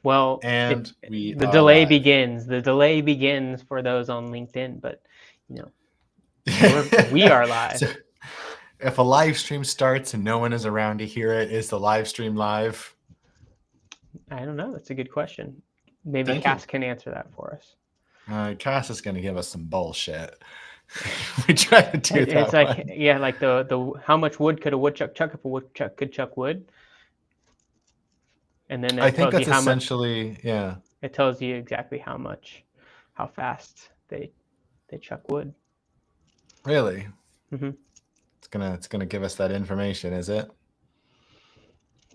Well, And the delay begins. The delay begins for those on LinkedIn, but we are live. So if a live stream starts and no one is around to hear it, is the live stream live? I don't know. That's a good question. Maybe Cass can answer that for us. Cass is going to give us some bullshit. We try to do that. It's like like the how much wood could a woodchuck chuck if a woodchuck could chuck wood? And then I think that's essentially much, it tells you exactly how fast they chuck wood. Really? Mm-hmm. It's gonna give us that information, is it?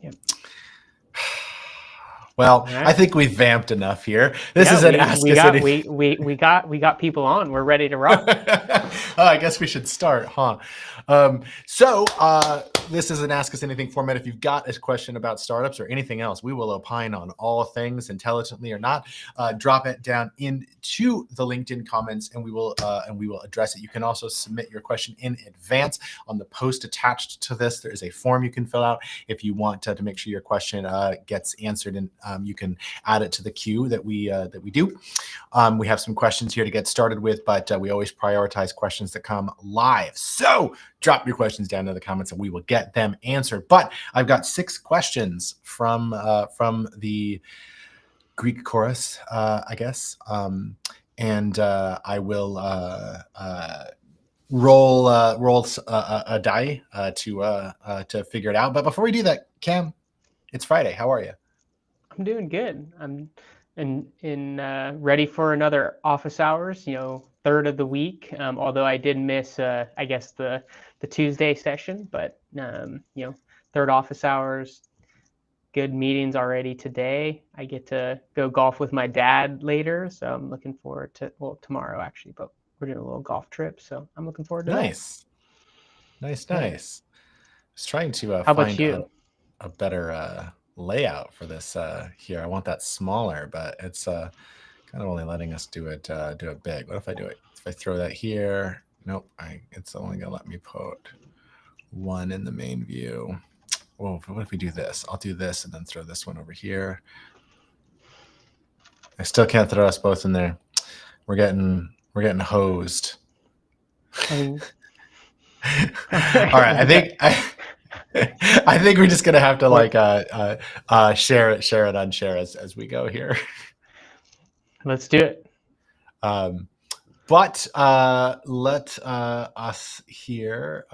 Yep. Well, right. I think we've vamped enough here. This is an Ask Us Anything. We got people on. We're ready to rock. I guess we should start, huh? This is an Ask Us Anything format. If you've got a question about startups or anything else, we will opine on all things intelligently or not. Drop it down into the LinkedIn comments, and we will address it. You can also submit your question in advance on the post attached to this. There is a form you can fill out if you want to make sure your question gets answered, and you can add it to the queue that we do. We have some questions here to get started with, but we always prioritize questions that come live. So drop your questions down in the comments and we will get them answered. But I've got 6 questions from the Greek chorus, I guess. And I will roll a die to figure it out. But before we do that, Cam, it's Friday. How are you? I'm doing good. I'm ready for another office hours, third of the week. Although I did miss, I guess the Tuesday session, but third office hours, good meetings already today. I get to go golf with my dad later, so I'm looking forward to, tomorrow actually, but we're doing a little golf trip, so I'm looking forward to that. Nice. I was trying to find a better layout for this here. I want that smaller, but it's kind of only letting us do it big. What if I do it? If I throw that here, nope, it's only gonna let me put one in the main view. Well, what if we do this? I'll do this and then throw this one over here. I still can't throw us both in there. We're getting hosed. All right, I think we're just gonna have to share it, unshare as we go here. Let's do it. But let us here.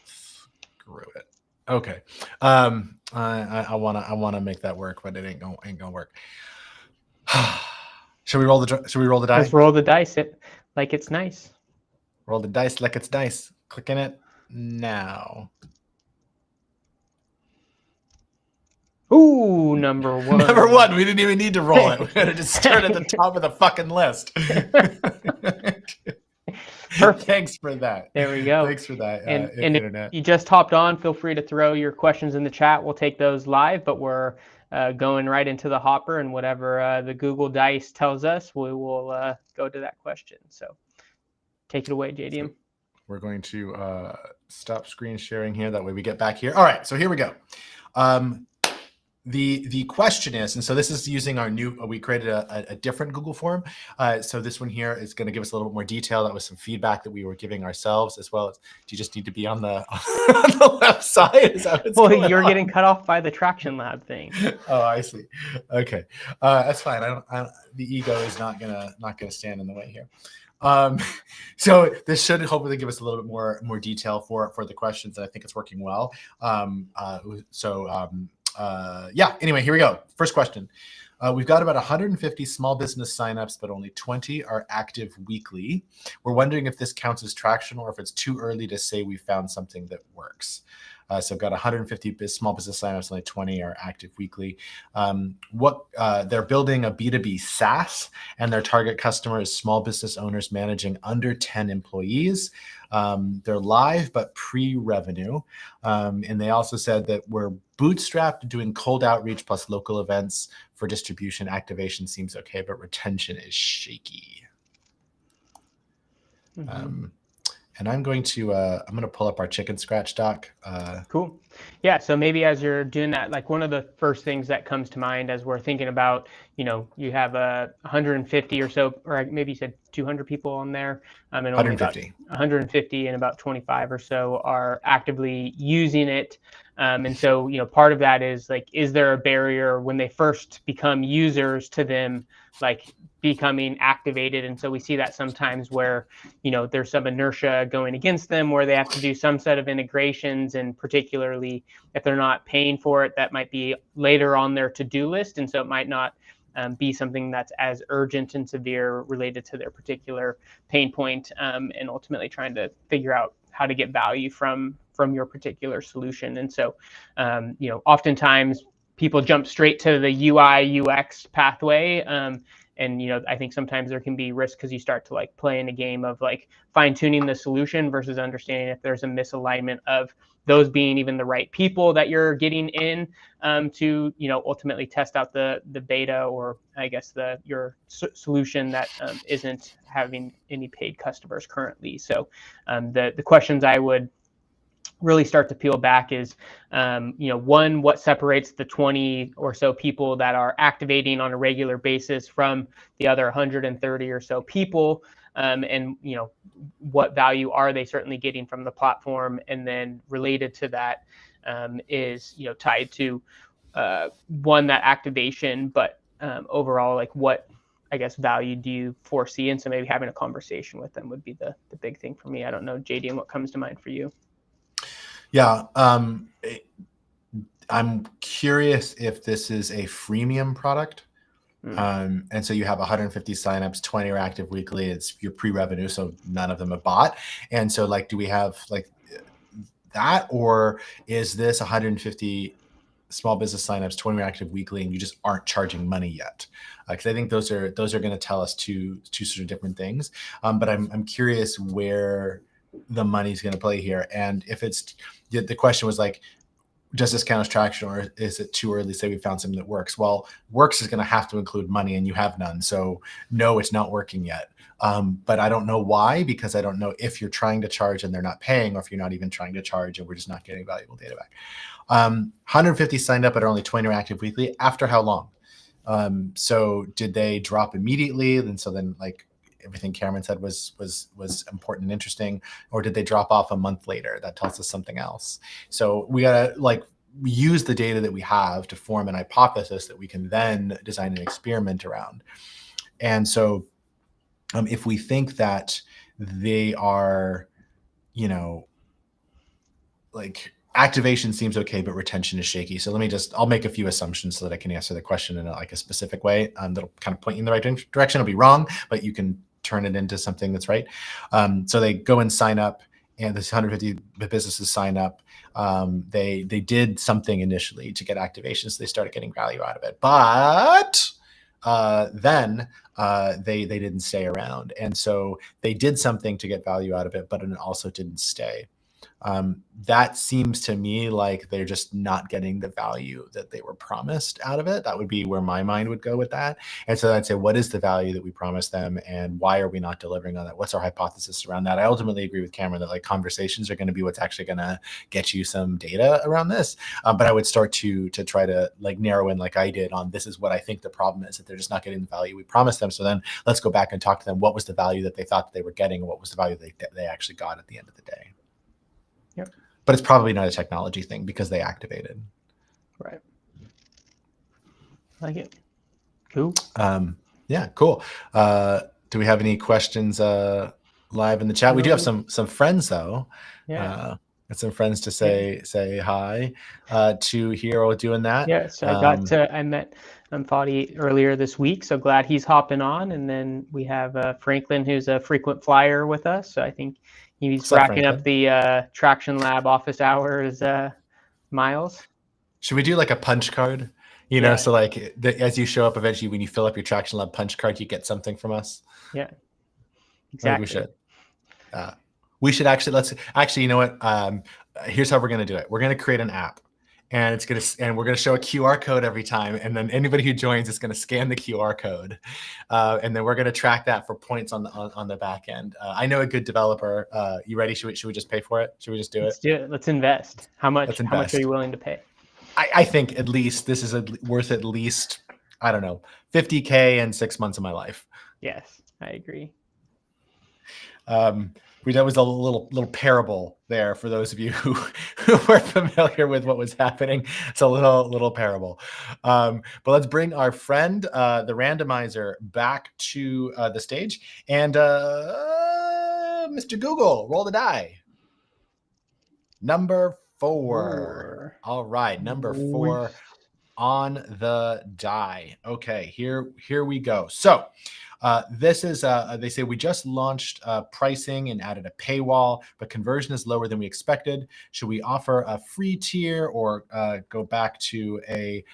Screw it. Okay. I wanna make that work, but it ain't gonna work. Should we roll the dice? Let's roll the dice. Like it's nice. Roll the dice like it's nice. Clicking it now. Ooh, number 1. Number 1. We didn't even need to roll it. We had to just start at the top of the fucking list. Perfect. Thanks for that. There we go. Thanks for that. And if you just hopped on, feel free to throw your questions in the chat. We'll take those live, but we're going right into the hopper, and whatever the Google Dice tells us, we will go to that question. So take it away, JDM. So we're going to stop screen sharing here. That way we get back here. All right, so here we go. The question is, and so this is using our new, we created a different Google form. So this one here is going to give us a little bit more detail. That was some feedback that we were giving ourselves, as well as, do you just need to be on the, on the left side? Is that what's going you're on? Getting cut off by the Traction Lab thing. Oh, I see. Okay. That's fine. The ego is not gonna stand in the way here. So this should hopefully give us a little bit more detail for the questions, and I think it's working well. Anyway, here we go. First question. We've got about 150 small business signups, but only 20 are active weekly. We're wondering if this counts as traction or if it's too early to say we found something that works. So I've got 150 small business signups, only 20 are active weekly. They're building a B2B SaaS, and their target customer is small business owners managing under 10 employees. They're live, but pre-revenue. And they also said that we're bootstrapped, doing cold outreach plus local events for distribution. Activation seems okay, but retention is shaky. Mm-hmm. And I'm going to pull up our chicken scratch doc. Cool. Yeah, so maybe as you're doing that, like one of the first things that comes to mind as we're thinking about, you have 150 or so, or maybe you said 200 people on there, and only about 150. 150 and about 25 or so are actively using it. And so, part of that is like, is there a barrier when they first become users to them, like becoming activated? And so we see that sometimes where, there's some inertia going against them where they have to do some set of integrations, and particularly if they're not paying for it, that might be later on their to-do list. And so it might not be something that's as urgent and severe related to their particular pain point, and ultimately trying to figure out how to get value from your particular solution. And so, oftentimes people jump straight to the UI UX pathway. And I think sometimes there can be risk because you start to like play in a game of like fine tuning the solution versus understanding if there's a misalignment of those being even the right people that you're getting in to ultimately test out the beta, or I guess your solution that isn't having any paid customers currently. So the questions I would really start to peel back is, one, what separates the 20 or so people that are activating on a regular basis from the other 130 or so people, and what value are they certainly getting from the platform? And then related to that is tied to one, that activation, but overall, like what I guess value do you foresee? And so maybe having a conversation with them would be the big thing for me. I don't know, JDM, what comes to mind for you? Yeah. I'm curious if this is a freemium product. And so you have 150 signups, 20 are active weekly. It's your pre-revenue, so none of them are bought. And so like, do we have like that, or is this 150 small business signups, 20 are active weekly, and you just aren't charging money yet? Because I think those are going to tell us two sort of different things. But I'm curious where the money's going to play here. And if it's, the question was like, does this count as traction, or is it too early to say we found something that works? Well, works is going to have to include money, and you have none. So no, it's not working yet. But I don't know why, because I don't know if you're trying to charge and they're not paying, or if you're not even trying to charge and we're just not getting valuable data back. 150 signed up, but only 20 are active weekly. After how long? So did they drop immediately? And so then like, everything Cameron said was important and interesting, or did they drop off a month later? That tells us something else. So we gotta like use the data that we have to form an hypothesis that we can then design an experiment around. And so if we think that they are, like activation seems okay, but retention is shaky. So I'll make a few assumptions so that I can answer the question in a specific way that'll kind of point you in the right direction. It'll be wrong, but you can turn it into something that's right. So they go and sign up, and this 150 businesses sign up. They did something initially to get activations. They started getting value out of it, but then they didn't stay around. And so they did something to get value out of it, but it also didn't stay. That seems to me like they're just not getting the value that they were promised out of it. That would be where my mind would go with that. And so I'd say, what is the value that we promised them, and why are we not delivering on that? What's our hypothesis around that? I ultimately agree with Cameron that like conversations are going to be what's actually going to get you some data around this. But I would start to try to like narrow in, like I did, on this is what I think the problem is, that they're just not getting the value we promised them. So then let's go back and talk to them. What was the value that they thought that they were getting, and what was the value they actually got at the end of the day? Yep. But it's probably not a technology thing because they activated. Right. I like it. Cool. Yeah, cool. Do we have any questions live in the chat? No. We do have some friends though. Yeah. Got some friends to say hi to here while doing that. Yes, I met Fadi earlier this week, so glad he's hopping on. And then we have Franklin, who's a frequent flyer with us. So I think he's wrapping up the Traction Lab office hours miles. Should we do like a punch card? So like as you show up eventually, when you fill up your Traction Lab punch card, you get something from us. Yeah, exactly. We should. We should actually, you know what? Here's how we're going to do it. We're going to create an app, and we're gonna show a QR code every time, and then anybody who joins is gonna scan the QR code, and then we're gonna track that for points on the back end. I know a good developer. You ready? Should we just pay for it? Should we just do Let's it? do it. Let's invest. How Let's much are invest. you willing to pay? I think at least this is worth at least, I don't know, $50K and 6 months of my life. Yes, I agree. That was a little parable there for those of you who weren't familiar with what was happening. It's a little parable. But let's bring our friend, the randomizer, back to the stage. And Mr. Google, roll the die. Number 4. All right, number 4 on the die. Okay, here we go. So this is, they say we just launched pricing and added a paywall, but conversion is lower than we expected. Should we offer a free tier or go back to a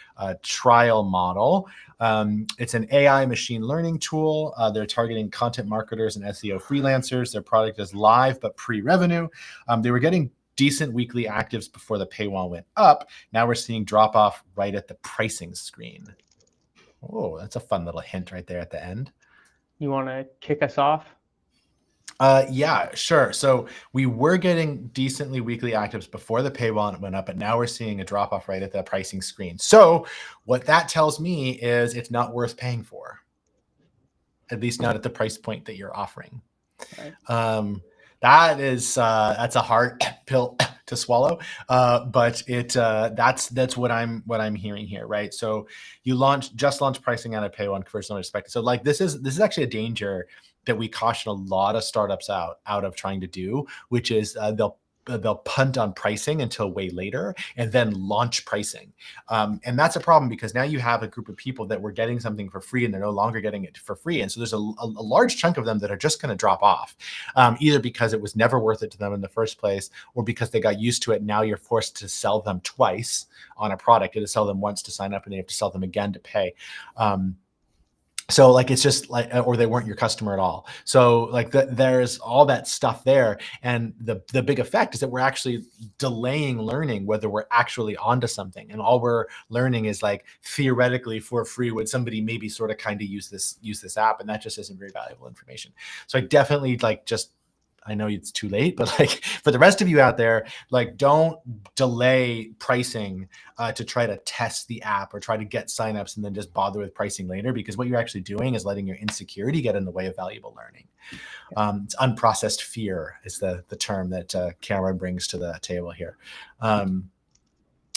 trial model? It's an AI machine learning tool. They're targeting content marketers and SEO freelancers. Their product is live, but pre-revenue. They were getting decent weekly actives before the paywall went up. Now we're seeing drop off right at the pricing screen. Oh, that's a fun little hint right there at the end. You want to kick us off? Yeah, sure. So we were getting decently weekly actives before the paywall went up, but now we're seeing a drop off right at the pricing screen. So what that tells me is it's not worth paying for, at least not at the price point that you're offering. Right. That's a hard pill to swallow, but that's what I'm hearing here, right? So you just launched pricing on a paywall and conversion unexpected. So like this is actually a danger that we caution a lot of startups out of trying to do, which is they'll punt on pricing until way later and then launch pricing. And that's a problem because now you have a group of people that were getting something for free and they're no longer getting it for free. And so there's a large chunk of them that are just going to drop off, either because it was never worth it to them in the first place or because they got used to it. Now you're forced to sell them twice on a product. You have to sell them once to sign up and then you have to sell them again to pay. So like, it's just like, or they weren't your customer at all. So like there's all that stuff there. And the big effect is that we're actually delaying learning whether we're actually onto something. And all we're learning is like, theoretically for free, would somebody maybe sort of kind of use this app? And that just isn't very valuable information. So I definitely I know it's too late, but like for the rest of you out there, like don't delay pricing to try to test the app or try to get signups and then just bother with pricing later, because what you're actually doing is letting your insecurity get in the way of valuable learning. It's unprocessed fear is the term that Cameron brings to the table here.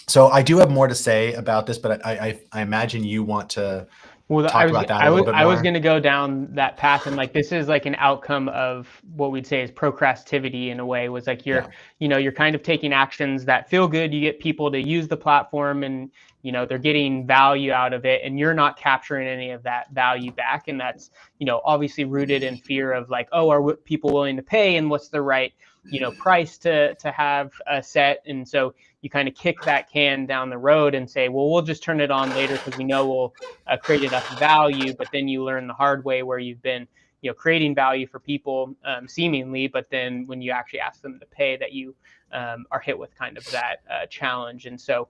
So I do have more to say about this, but I imagine you want to talk about that a little bit more. I was going to go down that path, and like this is like an outcome of what we'd say is procrastivity in a way. Was like you're kind of taking actions that feel good. You get people to use the platform, and they're getting value out of it, and you're not capturing any of that value back. And that's obviously rooted in fear of like, oh, are people willing to pay, and what's the right price to have set. And so you kind of kick that can down the road and say, well, we'll just turn it on later because we know we'll create enough value. But then you learn the hard way where you've been creating value for people seemingly, but then when you actually ask them to pay, that you are hit with kind of that challenge. And so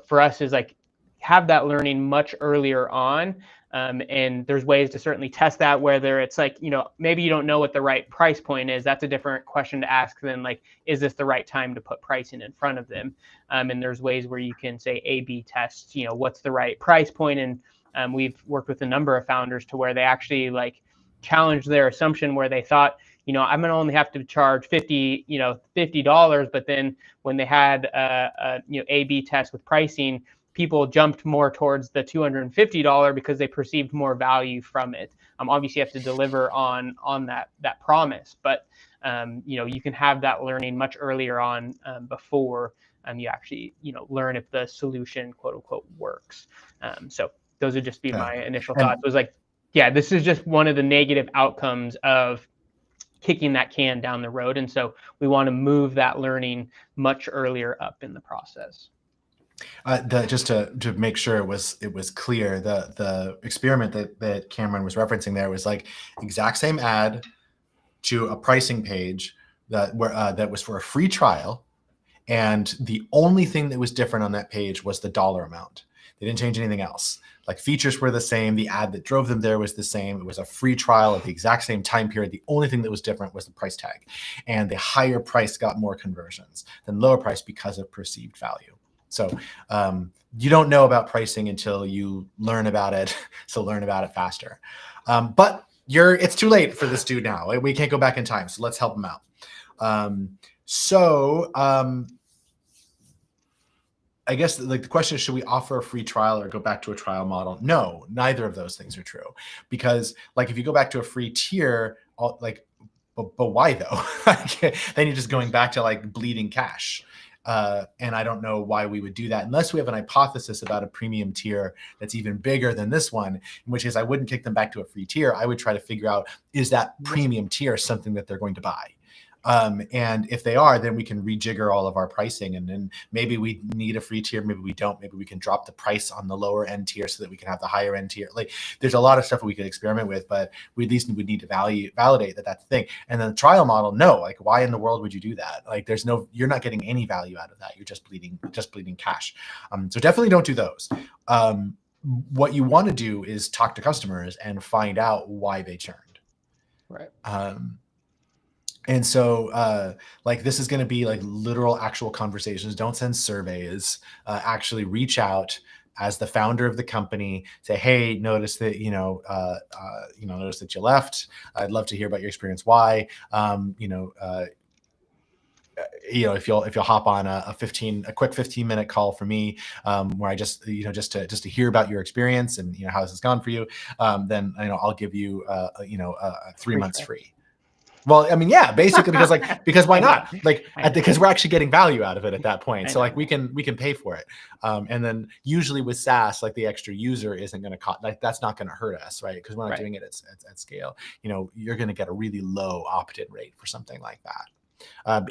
for us is like have that learning much earlier on. And there's ways to certainly test that, whether it's like, maybe you don't know what the right price point is. That's a different question to ask than like, is this the right time to put pricing in front of them? And there's ways where you can say A/B test, what's the right price point. And we've worked with a number of founders to where they actually like challenged their assumption where they thought, I'm going to only have to charge $50, but then when they had A/B test with pricing, people jumped more towards the $250 because they perceived more value from it. Obviously, you have to deliver on that promise, but you can have that learning much earlier on before you actually learn if the solution quote unquote works. So those would just be my initial thoughts. It was like, yeah, this is just one of the negative outcomes of kicking that can down the road, and so we want to move that learning much earlier up in the process. Just to make sure it was clear, the experiment that Cameron was referencing there was like exact same ad to a pricing page that was for a free trial, And the only thing that was different on that page was the dollar amount. They didn't change anything else. Like features were the same. The ad that drove them there was the same. It was a free trial at the exact same time period. The only thing that was different was the price tag. And the higher price got more conversions than lower price because of perceived value. So you don't know about pricing until you learn about it. So learn about it faster. But it's too late for this dude now. We can't go back in time. So let's help him out. I guess like the question is, should we offer a free trial or go back to a trial model? No, neither of those things are true, because like if you go back to a free tier, but why though? Then you're just going back to like bleeding cash. And I don't know why we would do that unless we have an hypothesis about a premium tier that's even bigger than this one, in which case I wouldn't kick them back to a free tier. I would try to figure out, is that premium tier something that they're going to buy? And if they are, then we can rejigger all of our pricing, and then maybe we need a free tier, maybe we don't, maybe we can drop the price on the lower end tier so that we can have the higher end tier. Like there's a lot of stuff we could experiment with, but we at least would need to validate that that's the thing. And then the trial model, no, like why in the world would you do that? Like you're not getting any value out of that. You're just bleeding cash. So definitely don't do those. What you want to do is talk to customers and find out why they churned. Right. And so like this is going to be like literal actual conversations. Don't send surveys. Actually reach out as the founder of the company. Say, hey, notice that notice that you left. I'd love to hear about your experience. Why? If you'll hop on a quick 15-minute call for me, where I just to hear about your experience and how this has gone for you, then I'll give you 3 months free. Well, I mean, yeah, basically because why not? Because we're actually getting value out of it at that point. So like we can pay for it. And then usually with SaaS, like the extra user isn't going to cost, like that's not going to hurt us, right? Because we're not doing it at scale. You're going to get a really low opt-in rate for something like that.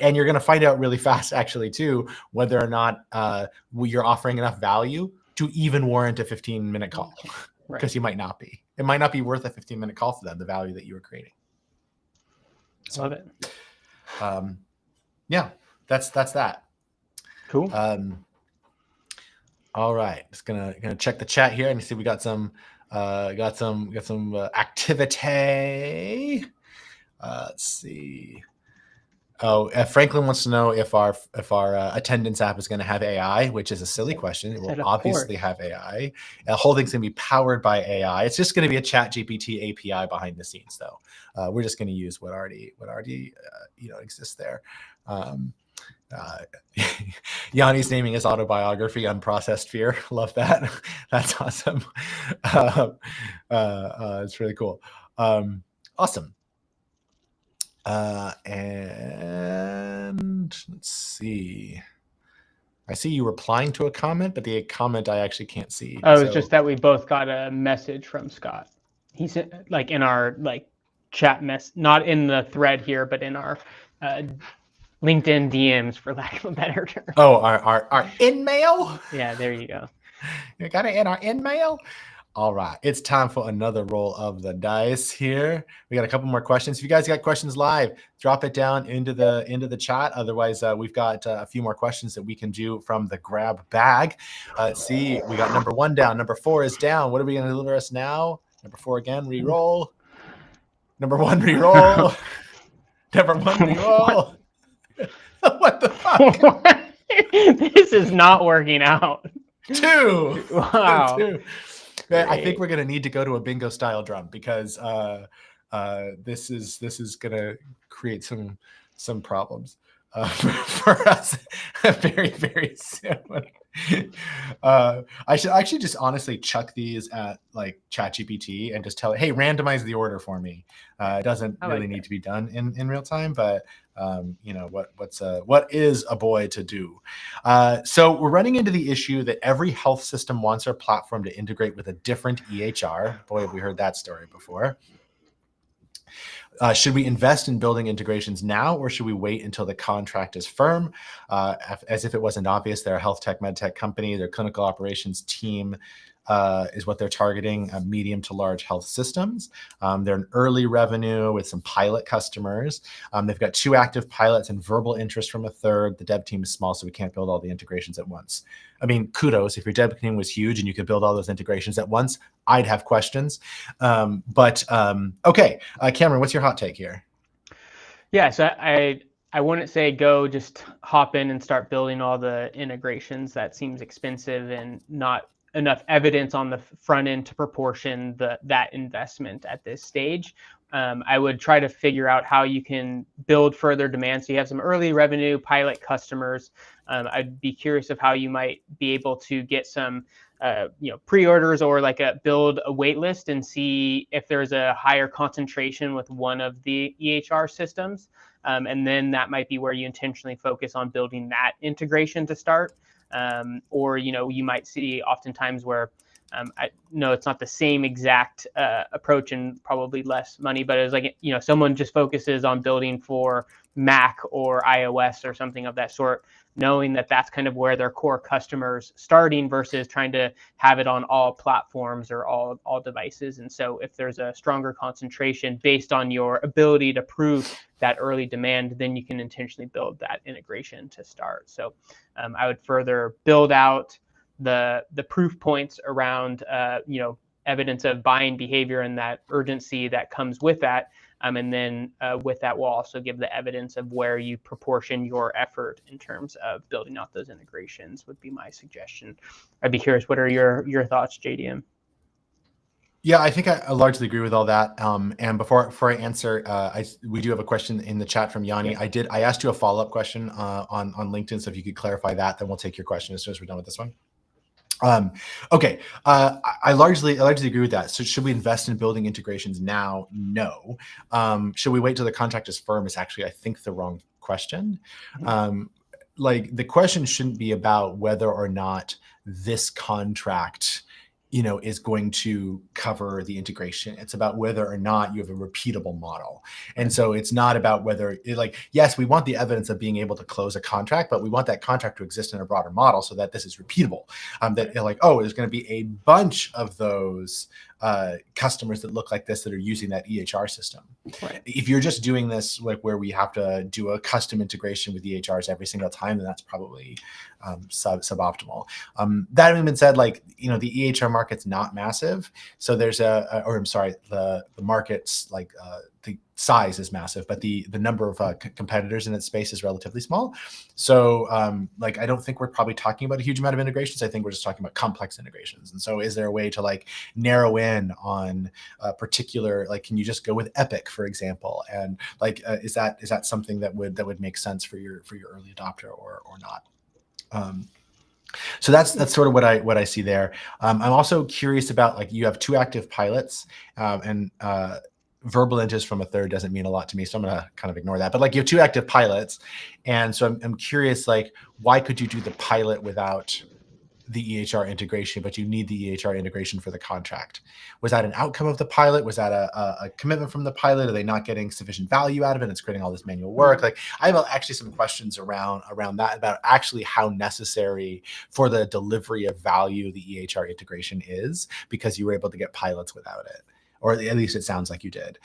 And you're going to find out really fast actually too, whether or not you're offering enough value to even warrant a 15-minute call, because you might not be. It might not be worth a 15-minute call for them, the value that you were creating. So, love it. Yeah, that's that. Cool. All right, just gonna check the chat here and see if we got some activity. Let's see. Oh, Franklin wants to know if our attendance app is going to have AI, which is a silly question. It will obviously have AI. Holding's going to be powered by AI. It's just going to be a ChatGPT API behind the scenes, though. We're just going to use what already exists there. Yanni's naming his autobiography "Unprocessed Fear." Love that. That's awesome. It's really cool. Awesome. And let's see. I see you replying to a comment, but the comment I actually can't see. Oh, it's just that we both got a message from Scott. He sent like in our chat not in the thread here, but in our LinkedIn DMs, for lack of a better term. Oh, our in-mail? Yeah, there you go. You got it in our in-mail? All right, it's time for another roll of the dice here. We got a couple more questions. If you guys got questions live, drop it down into the chat. Otherwise, we've got a few more questions that we can do from the grab bag. Let's see, we got number 1 down. Number 4 is down. What are we going to deliver us now? Number 4 again, re-roll. Number 1, re-roll. Number 1, re-roll. What the fuck? This is not working out. 2. Wow. 2. I think we're going to need to go to a bingo style drum, because this is going to create some problems for us very, very soon. I should actually just honestly chuck these at like ChatGPT and just tell it, hey, randomize the order for me. It doesn't really need to be done in real time, but what is a boy to do? So we're running into the issue that every health system wants our platform to integrate with a different EHR. Boy, have we heard that story before. Should we invest in building integrations now, or should we wait until the contract is firm? As if it wasn't obvious, they're a health tech, med tech company. Their clinical operations team is what they're targeting, medium to large health systems. They're an early revenue with some pilot customers. They've got 2 active pilots and verbal interest from a third. The dev team is small, so we can't build all the integrations at once. I mean, kudos. If your dev team was huge and you could build all those integrations at once, I'd have questions. Okay, Cameron, what's your hot take here? Yeah, so I wouldn't say go just hop in and start building all the integrations. That seems expensive and not enough evidence on the front end to proportion that investment at this stage. I would try to figure out how you can build further demand. So you have some early revenue pilot customers. I'd be curious of how you might be able to get some pre-orders or like build a wait list and see if there's a higher concentration with one of the EHR systems. And then that might be where you intentionally focus on building that integration to start. Or, you might see oftentimes where I know it's not the same exact approach and probably less money, but it's like, someone just focuses on building for Mac or iOS or something of that sort, knowing that that's kind of where their core customers starting versus trying to have it on all platforms or all devices. And so if there's a stronger concentration based on your ability to prove that early demand, then you can intentionally build that integration to start. So I would further build out the proof points around evidence of buying behavior and that urgency that comes with that. And then with that, we'll also give the evidence of where you proportion your effort in terms of building out those integrations would be my suggestion. I'd be curious, what are your thoughts, JDM? Yeah, I think I largely agree with all that. And before I answer, we do have a question in the chat from Yanni. Yeah. I asked you a follow-up question on LinkedIn, so if you could clarify that, then we'll take your question as soon as we're done with this one. Okay. I largely agree with that. So should we invest in building integrations now? No. Should we wait till the contract is firm is actually, I think, the wrong question. Like the question shouldn't be about whether or not this contract is going to cover the integration. It's about whether or not you have a repeatable model. And so it's not about whether yes, we want the evidence of being able to close a contract, but we want that contract to exist in a broader model so that this is repeatable. That there's going to be a bunch of those customers that look like this that are using that EHR system. Right. If you're just doing this where we have to do a custom integration with EHRs every single time, then that's probably suboptimal. That having been said, the EHR market's not massive, so there's the market's the size is massive, but the number of competitors in that space is relatively small. So I don't think we're probably talking about a huge amount of integrations. I think we're just talking about complex integrations. And so is there a way to narrow in on a particular, can you just go with Epic, for example? And is that something that would make sense for your early adopter or not? So that's sort of what I see there. I'm also curious about you have 2 active pilots and verbal interest from a third doesn't mean a lot to me, so I'm gonna kind of ignore that. But you have 2 active pilots, and so I'm curious, why could you do the pilot without the EHR integration, but you need the EHR integration for the contract? Was that an outcome of the pilot? Was that a commitment from the pilot? Are they not getting sufficient value out of it? It's creating all this manual work. I have actually some questions around that, about actually how necessary for the delivery of value the EHR integration is, because you were able to get pilots without it. Or at least it sounds like you did.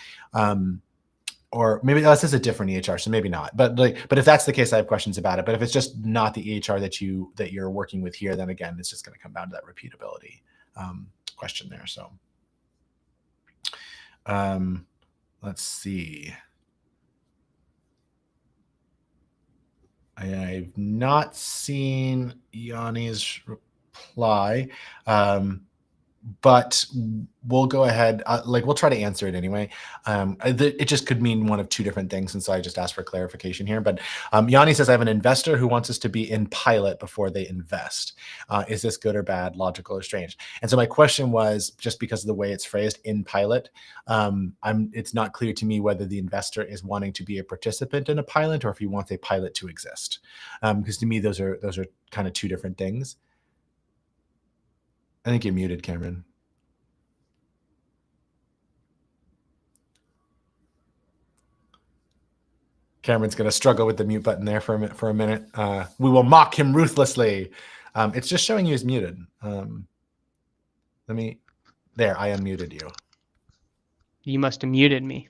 Or maybe this is a different EHR, so maybe not. But if that's the case, I have questions about it. But if it's just not the EHR that you're working with here, then again, it's just going to come down to that repeatability question there. So let's see. I've not seen Yanni's reply. But we'll go ahead, we'll try to answer it anyway. It just could mean one of 2 different things, and so I just asked for clarification here. But Yanni says, I have an investor who wants us to be in pilot before they invest. Is this good or bad, logical or strange? And so my question was, just because of the way it's phrased, in pilot, it's not clear to me whether the investor is wanting to be a participant in a pilot or if he wants a pilot to exist. Because to me, those are kind of 2 different things. I think you're muted, Cameron. Cameron's going to struggle with the mute button there for a minute. We will mock him ruthlessly. It's just showing you as muted. There, I unmuted you. You must have muted me.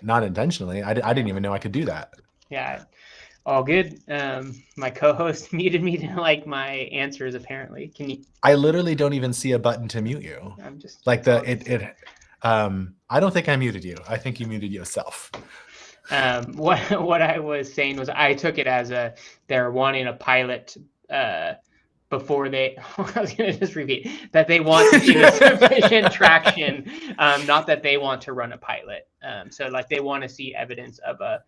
Not intentionally. I didn't even know I could do that. Yeah, all good. My co-host muted me to like my answers apparently. Can you? I literally don't even see a button to mute you. I'm just like I don't think I muted you. I think you muted yourself. What I was saying was I took it as they're wanting a pilot before they. I was going to just repeat that they want to see the sufficient traction, not that they want to run a pilot. So like they want to see evidence of a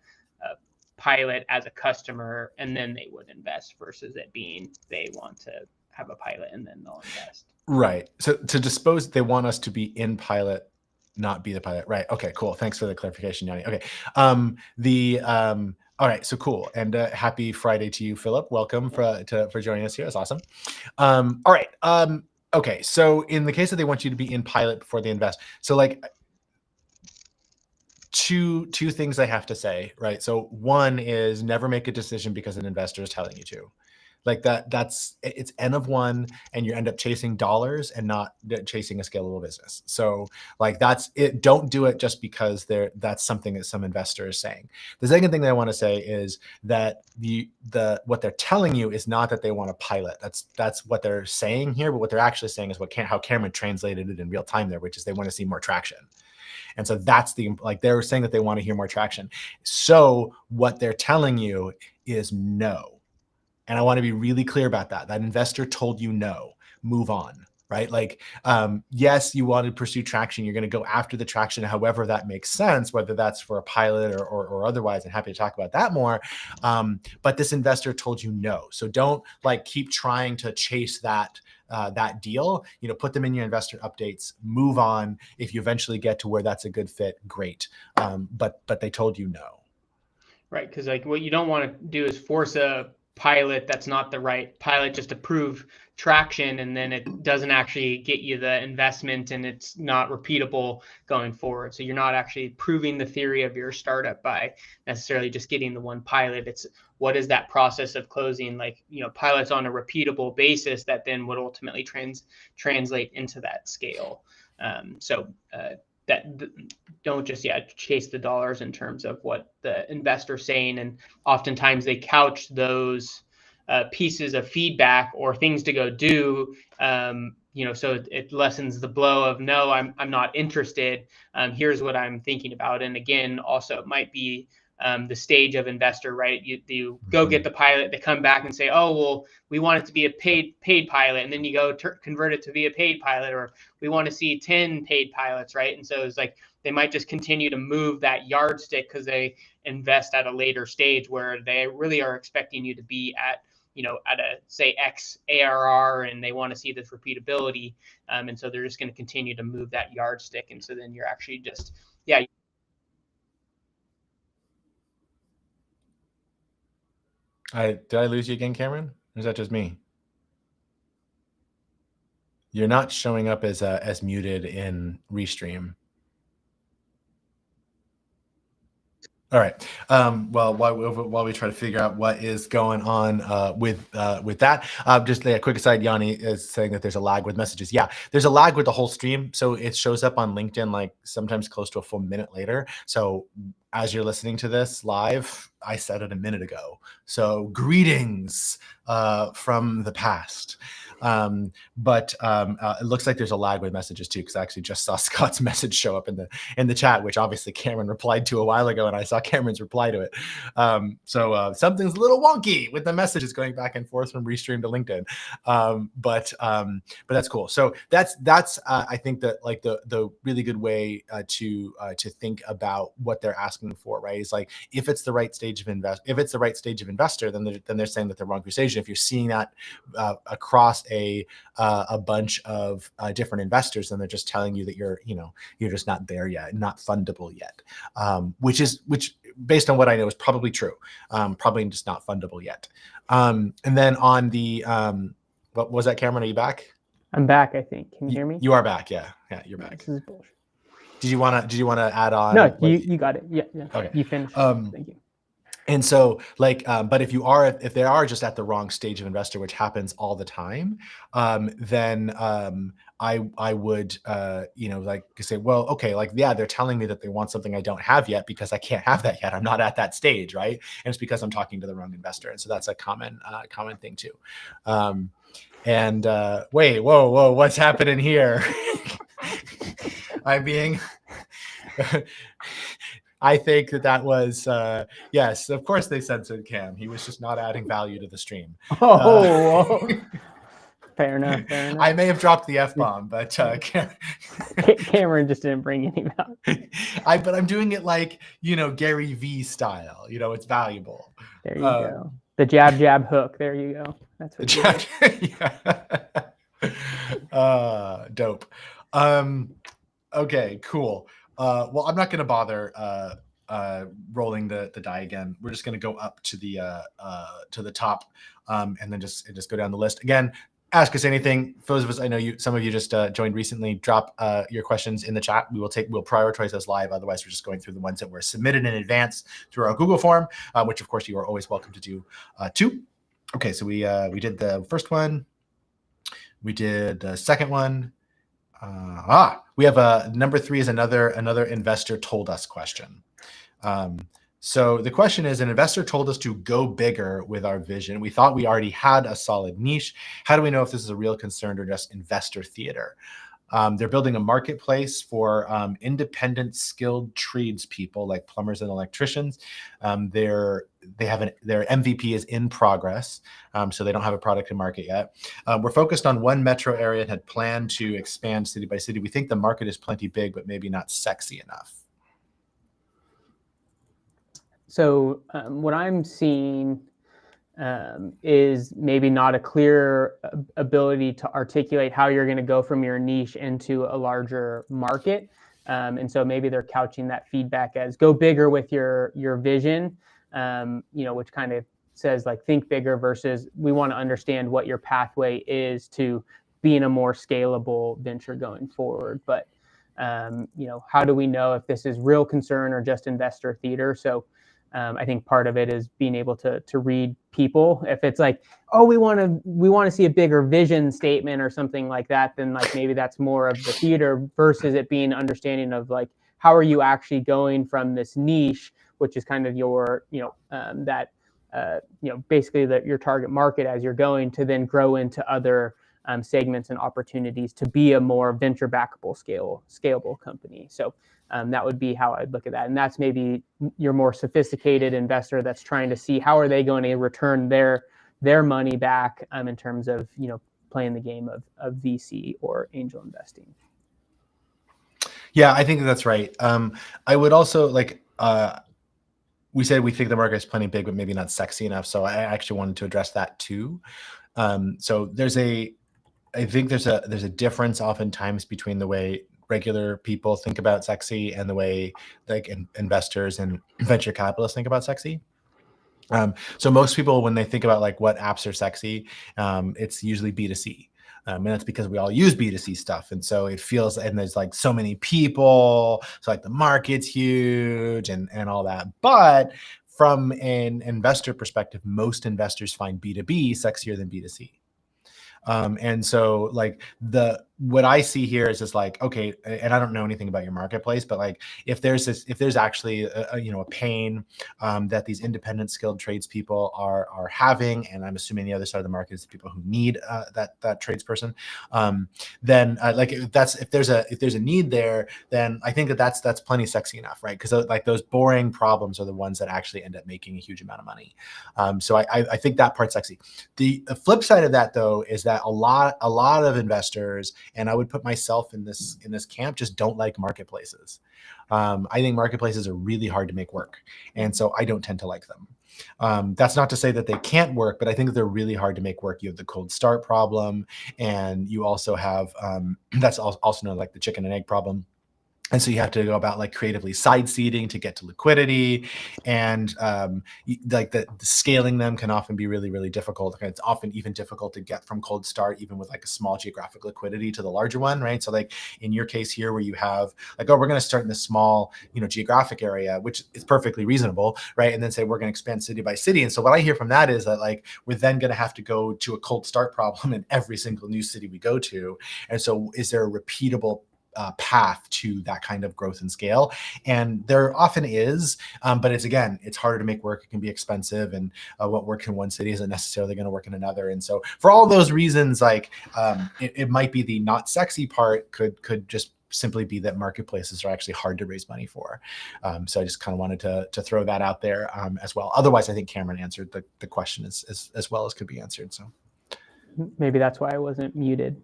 pilot as a customer, and then they would invest versus it being they want to have a pilot and then they'll invest. Right. So to dispose, they want us to be in pilot, not be the pilot. Right. Okay, cool. Thanks for the clarification, Yanni. Okay. All right. So cool. And happy Friday to you, Philip. Welcome for joining us here. That's awesome. All right. Okay. So in the case that they want you to be in pilot before they invest, so like two things I have to say, right? So one is never make a decision because an investor is telling you to. Like it's N of one, and you end up chasing dollars and not chasing a scalable business. So like that's it. Don't do it just because that's something that some investor is saying. The second thing that I want to say is that what they're telling you is not that they want a pilot. That's what they're saying here, but what they're actually saying is how Cameron translated it in real time there, which is they want to see more traction. And so that's they're saying that they want to hear more traction. So what they're telling you is no. And I want to be really clear about that. That investor told you no, move on, right? Like, yes, you want to pursue traction. You're going to go after the traction, however that makes sense, whether that's for a pilot or otherwise. I'm happy to talk about that more. But this investor told you no. So don't like keep trying to chase that deal. Put them in your investor updates, move on. If you eventually get to where that's a good fit, great. But they told you no. Right. Because like what you don't want to do is force a pilot that's not the right pilot just to prove traction, and then it doesn't actually get you the investment and it's not repeatable going forward. So you're not actually proving the theory of your startup by necessarily just getting the one pilot. It's what is that process of closing, like, pilots on a repeatable basis that then would ultimately translate into that scale. That don't just chase the dollars in terms of what the investor's saying, and oftentimes they couch those pieces of feedback or things to go do, so it lessens the blow of no, I'm not interested. Here's what I'm thinking about, and again, also it might be the stage of investor, right? You go get the pilot, they come back and say, oh, well, we want it to be a paid pilot. And then you go convert it to be a paid pilot, or we want to see 10 paid pilots, right? And so it's like, they might just continue to move that yardstick because they invest at a later stage where they really are expecting you to be at a, say, X ARR, and they want to see this repeatability. And so they're just going to continue to move that yardstick. And so then you're actually just, Did I lose you again, Cameron? Or is that just me? You're not showing up as muted in Restream. All right. Well, while we try to figure out what is going on with that, just a quick aside. Yanni is saying that there's a lag with messages. Yeah, there's a lag with the whole stream, so it shows up on LinkedIn like sometimes close to a full minute later. So as you're listening to this live, I said it a minute ago. So greetings from the past. But it looks like there's a lag with messages too, because I actually just saw Scott's message show up in the chat, which obviously Cameron replied to a while ago, and I saw Cameron's reply to it. So something's a little wonky with the messages going back and forth from Restream to LinkedIn. But that's cool. So that's I think that like the really good way to think about what they're asking for, right? Is like if it's the right stage of investor, then they're saying that they're wrong stage. If you're seeing that across a bunch of different investors, then they're just telling you that you're just not there yet, not fundable yet, which based on what I know is probably true. Probably just not fundable yet. And then on the what was that, Cameron? Are you back? I'm back, I think. Can you hear me? You are back. Yeah, you're back. This is bullshit. Did you want to add on? No, you got it. Yeah. Okay. You finished. Thank you. And so like, but if they are just at the wrong stage of investor, which happens all the time, then I would, like say, well, okay, like, yeah, they're telling me that they want something I don't have yet because I can't have that yet. I'm not at that stage. Right. And it's because I'm talking to the wrong investor. And so that's a common thing too. Wait, whoa, what's happening here? I'm being, I think that was, yes, of course they censored Cam. He was just not adding value to the stream. Fair enough. I may have dropped the F-bomb, but Cameron just didn't bring any value. But I'm doing it like, Gary V style. It's valuable. There you go. The jab hook. There you go. That's what yeah. Dope. Okay, cool. Well, I'm not going to bother rolling the die again. We're just going to go up to the top, and then just go down the list again. Ask us anything. For those of us, I know some of you just joined recently. Drop your questions in the chat. We'll prioritize those live. Otherwise, we're just going through the ones that were submitted in advance through our Google form, which of course you are always welcome to do too. Okay, so we did the first one. We did the second one. We have number 3 is another investor told us question. So the question is, an investor told us to go bigger with our vision. We thought we already had a solid niche. How do we know if this is a real concern or just investor theater? They're building a marketplace for independent skilled tradespeople like plumbers and electricians. Their MVP is in progress, so they don't have a product in market yet. We're focused on one metro area and had planned to expand city by city. We think the market is plenty big, but maybe not sexy enough. So what I'm seeing is maybe not a clear ability to articulate how you're going to go from your niche into a larger market. And so maybe they're couching that feedback as go bigger with your vision, which kind of says like think bigger versus we want to understand what your pathway is to being a more scalable venture going forward. But, how do we know if this is real concern or just investor theater? So I think part of it is being able to read people. If it's like, oh, we want to see a bigger vision statement or something like that, then like maybe that's more of the theater versus it being understanding of like how are you actually going from this niche, which is kind of your basically your target market as you're going to then grow into other segments and opportunities to be a more venture backable scalable company. So that would be how I'd look at that. And that's maybe your more sophisticated investor that's trying to see how are they going to return their money back in terms of, playing the game of VC or angel investing. Yeah, I think that's right. I would also we said we think the market is plenty big, but maybe not sexy enough. So I actually wanted to address that too. So I think there's a difference oftentimes between the way regular people think about sexy and the way like investors and venture capitalists think about sexy. So most people, when they think about like what apps are sexy, it's usually B2C. And that's because we all use B2C stuff. And so it feels, and there's like so many people, so like the market's huge and all that. But from an investor perspective, most investors find B2B sexier than B2C. And so like what I see here is just like, okay, and I don't know anything about your marketplace, but like if there's actually a pain that these independent skilled tradespeople are having, and I'm assuming the other side of the market is the people who need that tradesperson, then like if there's a need there, then I think that's plenty sexy enough, right? Because like those boring problems are the ones that actually end up making a huge amount of money. So I think that part's sexy. The flip side of that though is that a lot of investors, and I would put myself in this camp, just don't like marketplaces. I think marketplaces are really hard to make work, and so I don't tend to like them. That's not to say that they can't work, but I think they're really hard to make work. You have the cold start problem, and you also have that's also known like the chicken and egg problem. And so you have to go about like creatively side seeding to get to liquidity, and like the scaling them can often be really, really difficult. It's often even difficult to get from cold start, even with like a small geographic liquidity, to the larger one, right? So like in your case here, where you have like, oh, we're going to start in this small, geographic area, which is perfectly reasonable, right? And then say we're going to expand city by city. And so what I hear from that is that like we're then going to have to go to a cold start problem in every single new city we go to. And so is there a repeatable path to that kind of growth and scale? And there often is, but it's harder to make work. It can be expensive, and what works in one city isn't necessarily going to work in another. And so for all those reasons, like it might be the not sexy part could just simply be that marketplaces are actually hard to raise money for. So I just kind of wanted to throw that out there as well. Otherwise, I think Cameron answered the question as well as could be answered. So maybe that's why I wasn't muted.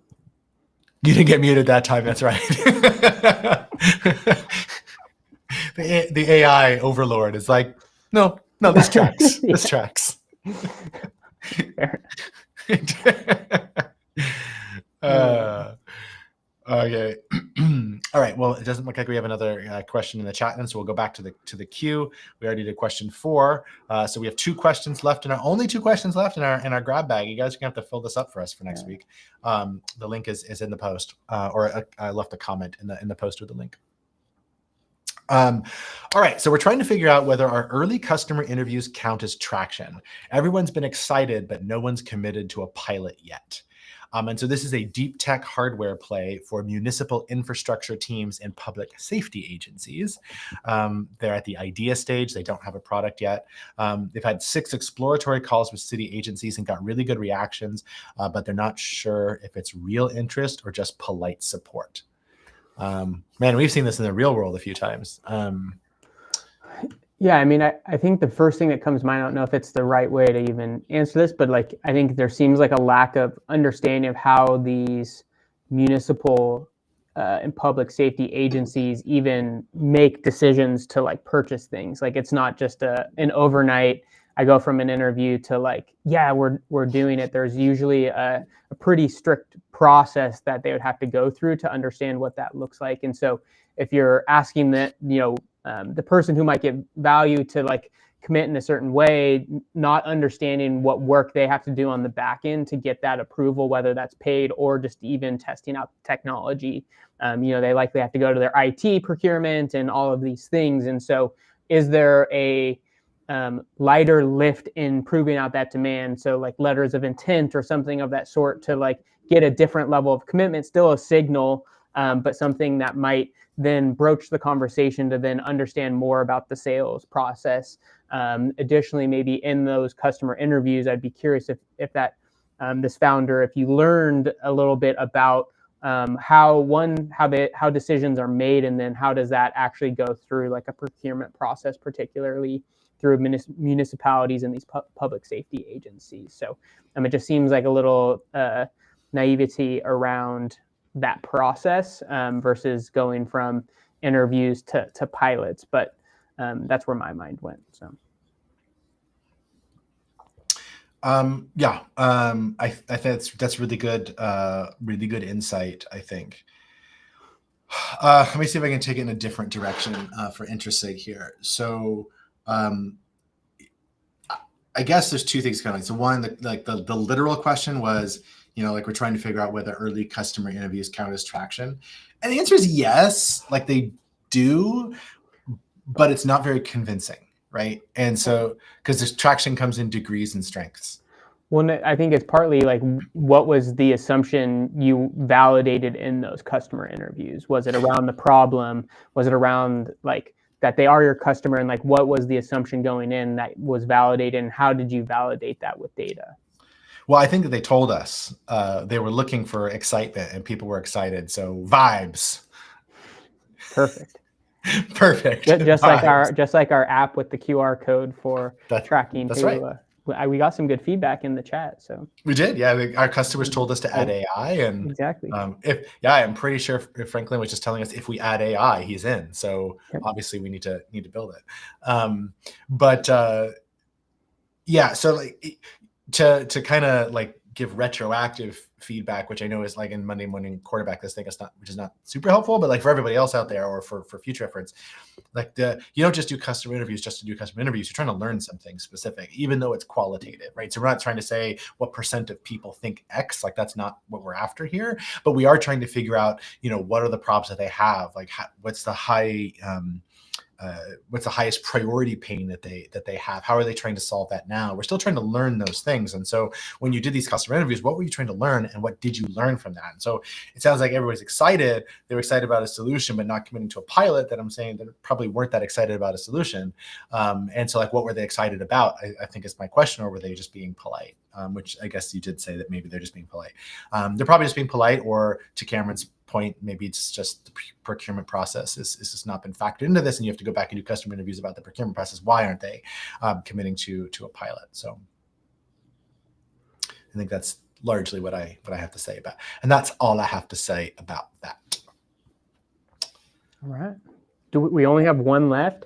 You didn't get muted that time. That's right. the AI overlord is like, no, this tracks. Yeah. This tracks. Okay. All right. Well, it doesn't look like we have another question in the chat, then, so we'll go back to the queue. We already did question 4, so we have 2 questions left, only 2 questions left in our grab bag. You guys are gonna have to fill this up for us for next week. The link is in the post, or I left a comment in the post with the link. All right, so we're trying to figure out whether our early customer interviews count as traction. Everyone's been excited, but no one's committed to a pilot yet. And so this is a deep tech hardware play for municipal infrastructure teams and public safety agencies. They're at the idea stage. They don't have a product yet. They've had 6 exploratory calls with city agencies and got really good reactions, but they're not sure if it's real interest or just polite support. Man, we've seen this in the real world a few times. Yeah, I mean, I think the first thing that comes to mind, I don't know if it's the right way to even answer this, but like, I think there seems like a lack of understanding of how these municipal and public safety agencies even make decisions to like purchase things. Like, it's not just an overnight, I go from an interview to like, yeah, we're doing it. There's usually a pretty strict process that they would have to go through to understand what that looks like. And so if you're asking that, the person who might get value to like commit in a certain way, not understanding what work they have to do on the back end to get that approval, whether that's paid or just even testing out technology. They likely have to go to their IT procurement and all of these things. And so is there a lighter lift in proving out that demand? So like letters of intent or something of that sort to like get a different level of commitment, still a signal, but something that might then broach the conversation to then understand more about the sales process. Additionally, maybe in those customer interviews, I'd be curious if that this founder, if you learned a little bit about how decisions are made, and then how does that actually go through like a procurement process, particularly through municipalities and these public safety agencies. So it just seems like a little naivety around that process versus going from interviews to pilots. But that's where my mind went. So. I think that's really good insight, I think. Let me see if I can take it in a different direction for interest's sake here. So I guess there's 2 things going on. So one, the literal question was, like we're trying to figure out whether early customer interviews count as traction. And the answer is yes, like they do, but it's not very convincing, right? And so, because this traction comes in degrees and strengths. Well, I think it's partly like, what was the assumption you validated in those customer interviews? Was it around the problem? Was it around like that they are your customer? And like, what was the assumption going in that was validated? And how did you validate that with data? Well, I think that they told us they were looking for excitement, and people were excited. So vibes. Perfect. Perfect. Just like our app with the QR code for tracking. That's right. We got some good feedback in the chat. So we did. Yeah, our customers told us to add AI, and exactly. I'm pretty sure if Franklin was just telling us if we add AI, he's in. So obviously we need to build it. So like to kind of like give retroactive feedback, which I know is like in Monday morning quarterback, this thing is not, which is not super helpful, but like for everybody else out there or for future reference, like you don't just do custom interviews just to do custom interviews. You're trying to learn something specific, even though it's qualitative, right? So we're not trying to say what % of people think X, like that's not what we're after here, but we are trying to figure out, what are the problems that they have? Like what's the highest priority pain that they have? How are they trying to solve that now? We're still trying to learn those things. And so when you did these customer interviews, what were you trying to learn and what did you learn from that? And so it sounds like everybody's excited. They were excited about a solution, but not committing to a pilot, that I'm saying that probably weren't that excited about a solution. And so like, what were they excited about? I think is my question, or were they just being polite? Which I guess you did say that maybe they're just being polite. They're probably just being polite, or to Cameron's point, maybe it's just the procurement process is just not been factored into this, and you have to go back and do customer interviews about the procurement process. Why aren't they committing to a pilot? So I think that's largely what I have to say about, and that's all I have to say about that. All right. Do we only have one left?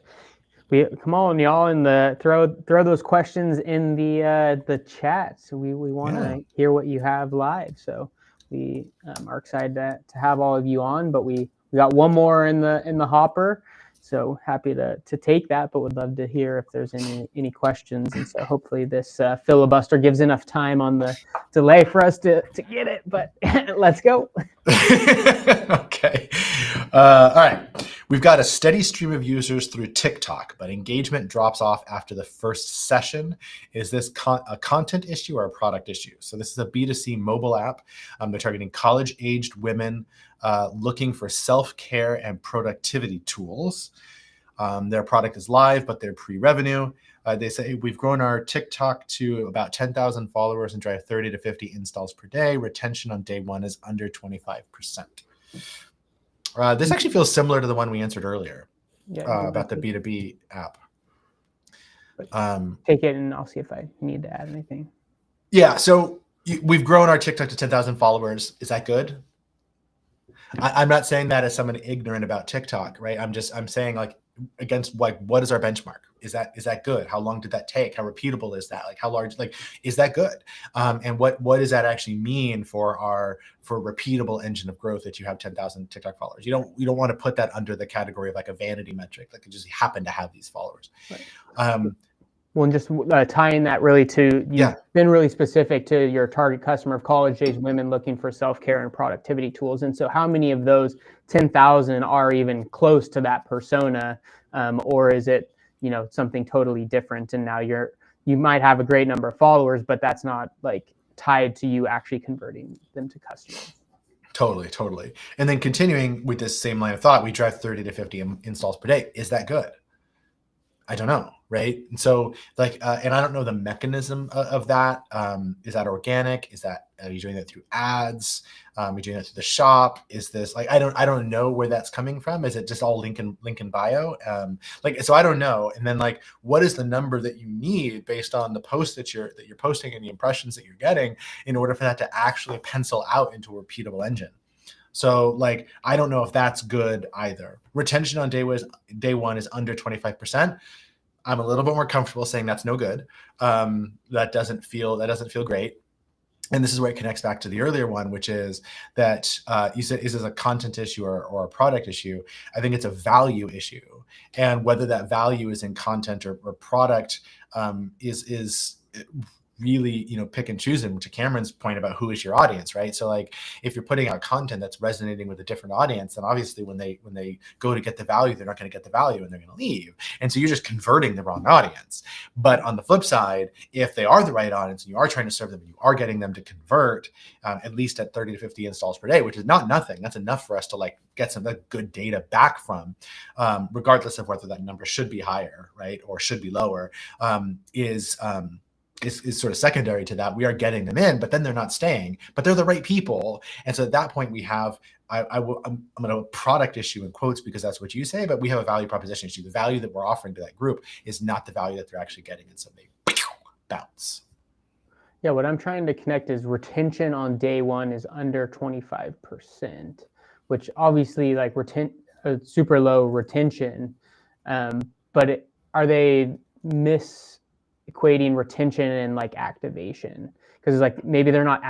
Come on, y'all, in the throw those questions in the chat. So we want to hear what you have live. So we are excited to have all of you on, but we got one more in the hopper. So happy to take that, but would love to hear if there's any questions. And so hopefully this filibuster gives enough time on the delay for us to get it, but let's go. Okay. All right. We've got a steady stream of users through TikTok, but engagement drops off after the first session. Is this a content issue or a product issue? So this is a B2C mobile app. They're targeting college-aged women looking for self-care and productivity tools. Their product is live, but they're pre-revenue. They say, we've grown our TikTok to about 10,000 followers and drive 30 to 50 installs per day. Retention on day one is under 25%. This actually feels similar to the one we answered earlier about the B2B app. Take it and I'll see if I need to add anything. Yeah, so we've grown our TikTok to 10,000 followers. Is that good? I'm not saying that as someone ignorant about TikTok, right? I'm saying like against like, what is our benchmark? Is that good? How long did that take? How repeatable is that? Like how large, like, is that good? And what does that actually mean for repeatable engine of growth that you have 10,000 TikTok followers? You don't want to put that under the category of like a vanity metric, like you just happen to have these followers. Right. Well, and just tying that really to, you've been really specific to your target customer of college-age women looking for self-care and productivity tools. And so how many of those 10,000 are even close to that persona? Or is it, something totally different? And now you might have a great number of followers, but that's not like tied to you actually converting them to customers. Totally. And then continuing with this same line of thought, we drive 30 to 50 installs per day. Is that good? I don't know, right? And so like, and I don't know the mechanism of that. Is that organic? Are you doing that through ads? Are you doing that through the shop? Is this like, I don't know where that's coming from. Is it just all link in bio? So I don't know. And then like, what is the number that you need based on the post that you're posting and the impressions that you're getting in order for that to actually pencil out into a repeatable engine? So like, I don't know if that's good either. Retention on day one is under 25%. I'm a little bit more comfortable saying that's no good. That doesn't feel great. And this is where it connects back to the earlier one, which is that you said, is this a content issue or a product issue? I think it's a value issue. And whether that value is in content or product is really, pick and choose. And to Cameron's point about who is your audience, right? So like, if you're putting out content that's resonating with a different audience, then obviously when they go to get the value, they're not going to get the value and they're going to leave. And so you're just converting the wrong audience. But on the flip side, if they are the right audience and you are trying to serve them, and you are getting them to convert at least at 30 to 50 installs per day, which is not nothing. That's enough for us to like get some good data back from, regardless of whether that number should be higher, right? Or should be lower, is sort of secondary to that. We are getting them in, but then they're not staying, but they're the right people. And so at that point we have, I'm going to product issue in quotes because that's what you say, but we have a value proposition issue. The value that we're offering to that group is not the value that they're actually getting. And so they bounce. Yeah. What I'm trying to connect is retention on day one is under 25%, which obviously like super low retention. But are they equating retention and like activation? because it's like maybe they're not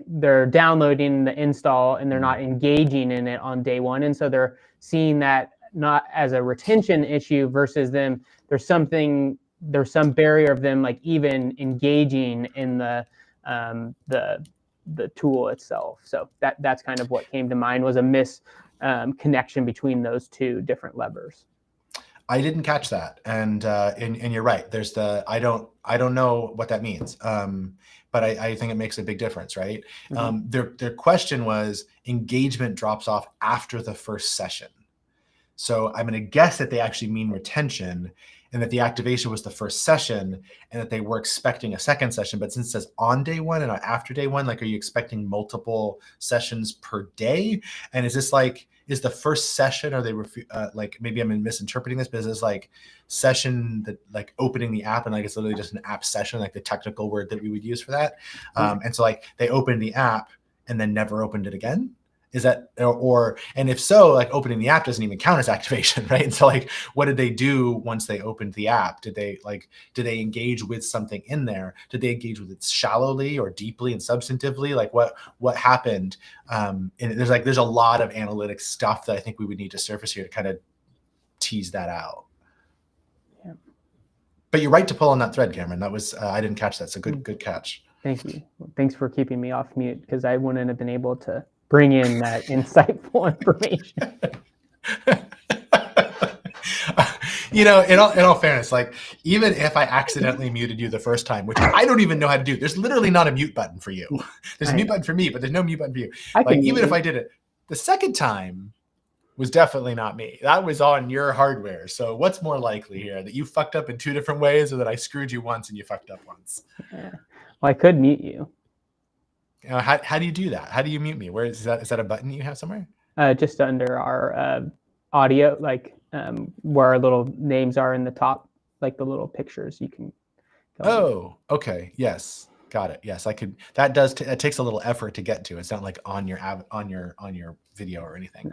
they're downloading the install and they're not engaging in it on day one, and so they're seeing that not as a retention issue versus them. There's some barrier of them like even engaging in the tool itself. So that's kind of what came to mind, was a connection between those two different levers. I didn't catch that, and you're right. There's I don't know what that means, but I think it makes a big difference, right? Mm-hmm. Their question was engagement drops off after the first session, so I'm going to guess that they actually mean retention, and that the activation was the first session, and that they were expecting a second session. But since it says on day one and not after day one, like, are you expecting multiple sessions per day? And is this like, is the first session, are they like, maybe I'm misinterpreting this, but is this like session that like opening the app and like it's literally just an app session, like the technical word that we would use for that? And so like they opened the app and then never opened it again? Is that, and if so, like opening the app doesn't even count as activation, right? And so like, what did they do once they opened the app? Did they engage with something in there? Did they engage with it shallowly or deeply and substantively? Like what happened? And there's a lot of analytic stuff that I think we would need to surface here to kind of tease that out. Yeah. But you're right to pull on that thread, Cameron. That was, I didn't catch that. So good catch. Thank you. Well, thanks for keeping me off mute, because I wouldn't have been able to bring in that insightful information. In all fairness, like, even if I accidentally muted you the first time, which I don't even know how to do, there's literally not a mute button for you. There's a mute button for me, but there's no mute button for you. Like, even if I did it the second time, was definitely not me. That was on your hardware. So what's more likely here, that you fucked up in two different ways, or that I screwed you once and you fucked up once? Yeah. Well, I could mute you. How do you do that? How do you mute me? Where is that? Is that a button you have somewhere? Just under our audio, like where our little names are in the top, like the little pictures. You can. Oh, okay. Yes, got it. Yes, I could. That does. It takes a little effort to get to. It's not like on your video or anything.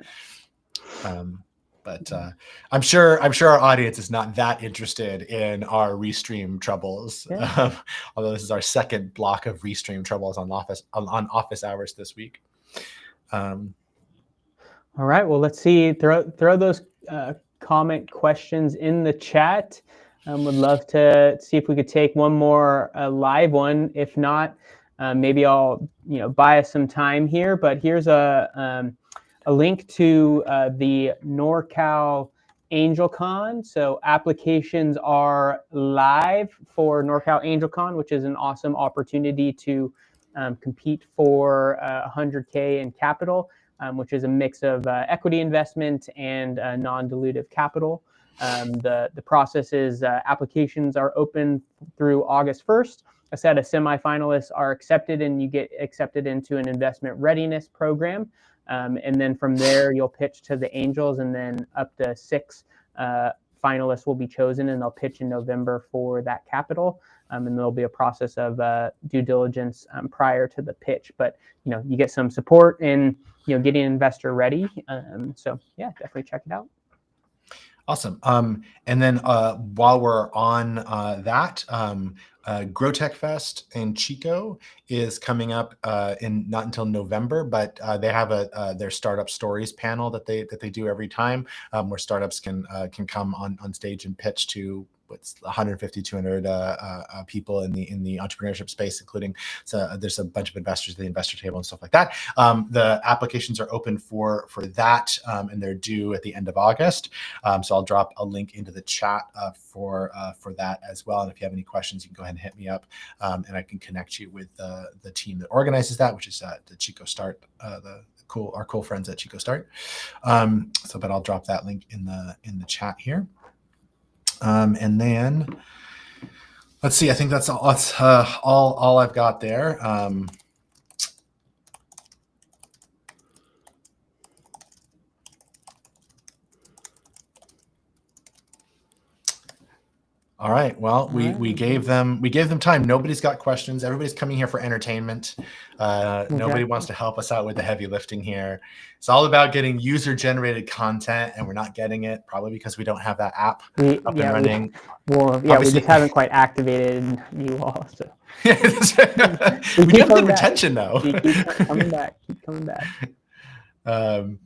But I'm sure our audience is not that interested in our restream troubles. Yeah. Although this is our second block of restream troubles on office hours this week. All right. Well, let's see. Throw those comment questions in the chat. Would love to see if we could take one more live one. If not, maybe I'll buy us some time here. But here's a link to the NorCal AngelCon. So applications are live for NorCal AngelCon, which is an awesome opportunity to compete for $100K in capital, which is a mix of equity investment and non-dilutive capital. The process is applications are open through August 1st. A set of semifinalists are accepted, and you get accepted into an investment readiness program. And then from there, you'll pitch to the Angels, and then up to 6 finalists will be chosen, and they'll pitch in November for that capital. And there'll be a process of due diligence prior to the pitch. But you get some support in getting an investor ready. So yeah, definitely check it out. Awesome. And then while we're on that, GrowTech Fest in Chico is coming up in not until November, but they have their startup stories panel that they do every time, where startups can come on stage and pitch to 150, 200 people in the entrepreneurship space, including there's a bunch of investors at the investor table and stuff like that. The applications are open for that, and they're due at the end of August. So I'll drop a link into the chat for that as well. And if you have any questions, you can go ahead and hit me up, and I can connect you with the team that organizes that, which is the Chico Start, our cool friends at Chico Start. But I'll drop that link in the chat here. And then let's see, I think that's all I've got there. All right. Well, we gave them time. Nobody's got questions. Everybody's coming here for entertainment. Nobody wants to help us out with the heavy lifting here. It's all about getting user-generated content, and we're not getting it, probably because we don't have that app up and running. We just haven't quite activated you all. So we get the retention though. Keep coming back. Then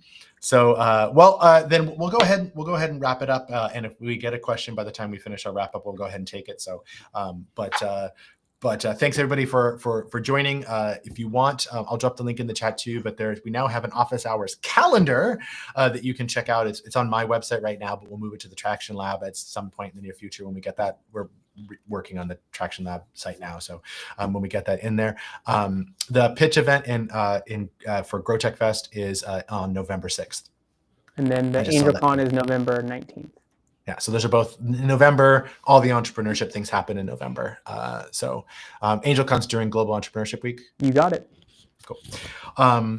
we'll go ahead and wrap it up. And if we get a question by the time we finish our wrap up, we'll go ahead and take it. So, thanks everybody for joining. If you want, I'll drop the link in the chat too. But we now have an office hours calendar that you can check out. It's on my website right now, but we'll move it to the Traction Lab at some point in the near future when we get that. We're working on the Traction Lab site now, so when we get that in there, the pitch event for GrowTech Fest is on November 6th, and then the AngelCon is November 19th. Yeah, so those are both in November. All the entrepreneurship things happen in November. AngelCon's during Global Entrepreneurship Week. You got it. Cool.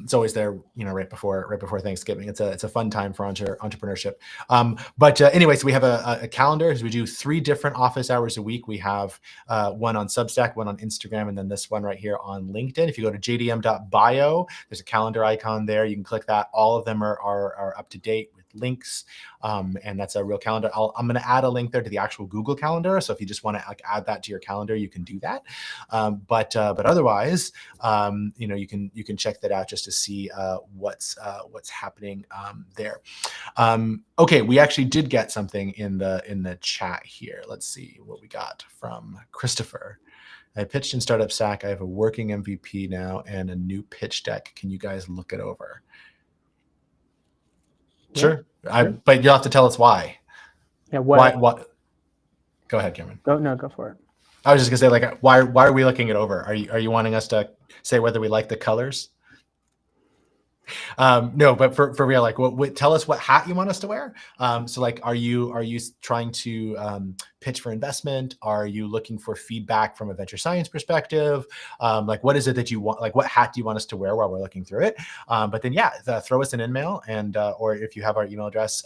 It's always there, right before Thanksgiving. It's a fun time for entrepreneurship. Anyway, so we have a calendar. We do 3 different office hours a week. We have one on Substack, one on Instagram, and then this one right here on LinkedIn. If you go to jdm.bio, there's a calendar icon there. You can click that. All of them are up to date with links, and that's a real calendar. I'm going to add a link there to the actual Google Calendar. So if you just want to add that to your calendar, you can do that. But otherwise, you can check that out just to see what's happening there. Okay, we actually did get something in the chat here. Let's see what we got from Christopher. I pitched in Startup Stack. I have a working MVP now and a new pitch deck. Can you guys look it over? Sure. But you'll have to tell us why. Yeah. What? Go ahead, Cameron. Go for it. I was just gonna say, why are we looking it over? Are you wanting us to say whether we like the colors? No, but for real, tell us what hat you want us to wear. Are you trying to pitch for investment? Are you looking for feedback from a venture science perspective? What is it that you want? What hat do you want us to wear while we're looking through it? But then, throw us an email, and or if you have our email address,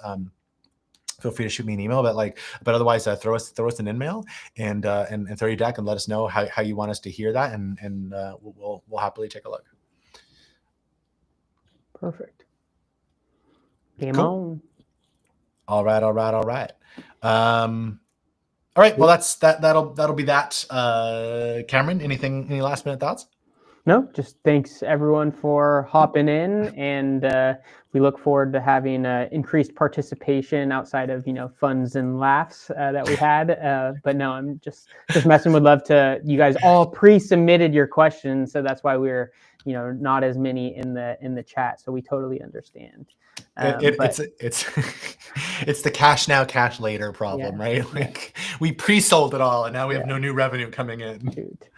feel free to shoot me an email. But otherwise, throw us an email and throw your deck and let us know how you want us to hear that, and we'll happily take a look. Perfect. Game cool. on. All right. All right. Well, that'll be that. Cameron, any last minute thoughts? No, just thanks everyone for hopping in, and we look forward to having increased participation outside of funds and laughs that we had. But no, I'm just messing. Would love to. You guys all pre-submitted your questions, so that's why we're not as many in the chat. So we totally understand. It's the cash now, cash later problem, right? We pre-sold it all, and now we have no new revenue coming in. Shoot.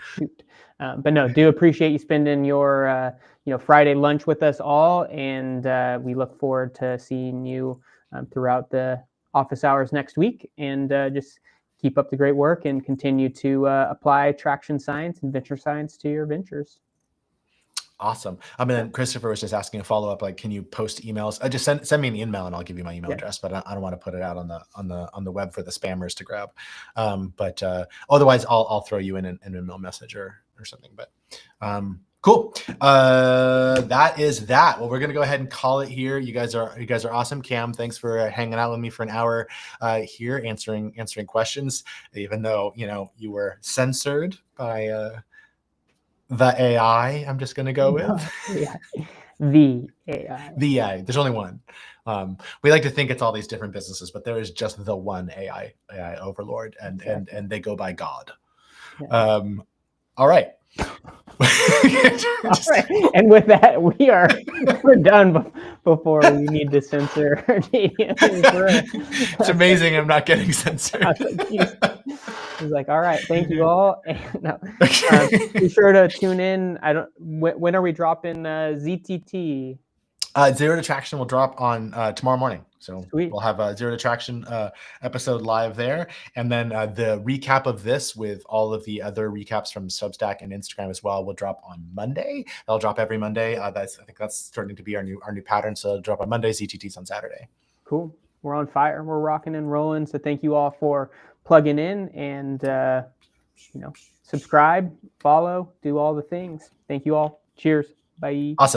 But no, do appreciate you spending your Friday lunch with us all, and we look forward to seeing you throughout the office hours next week. And just keep up the great work and continue to apply traction science and venture science to your ventures. Awesome. And then Christopher was just asking a follow-up, can you post emails? Just send me an email and I'll give you my email address, but I don't want to put it out on the web for the spammers to grab. But otherwise I'll throw you in an email message or something. But cool. That is that. Well, we're gonna go ahead and call it here. You guys are awesome. Cam, thanks for hanging out with me for an hour here, answering questions, even though you were censored by the AI, I'm just going to go with. The AI. The AI. There's only one. We like to think it's all these different businesses, but there is just the one AI overlord, and they go by God. Yeah. All right. All right. And with that, we're done before we need to censor. It's amazing I'm not getting censored. He's like, all right, thank you all. And, be sure to tune in. When are we dropping ZTT? Zero to Traction will drop on tomorrow morning. So Sweet. We'll have a Zero to Traction episode live there. And then the recap of this with all of the other recaps from Substack and Instagram as well will drop on Monday. They'll drop every Monday. I think that's starting to be our new pattern. So it'll drop on Monday, ZTTs on Saturday. Cool. We're on fire. We're rocking and rolling. So thank you all for plugging in and, subscribe, follow, do all the things. Thank you all. Cheers. Bye. Awesome.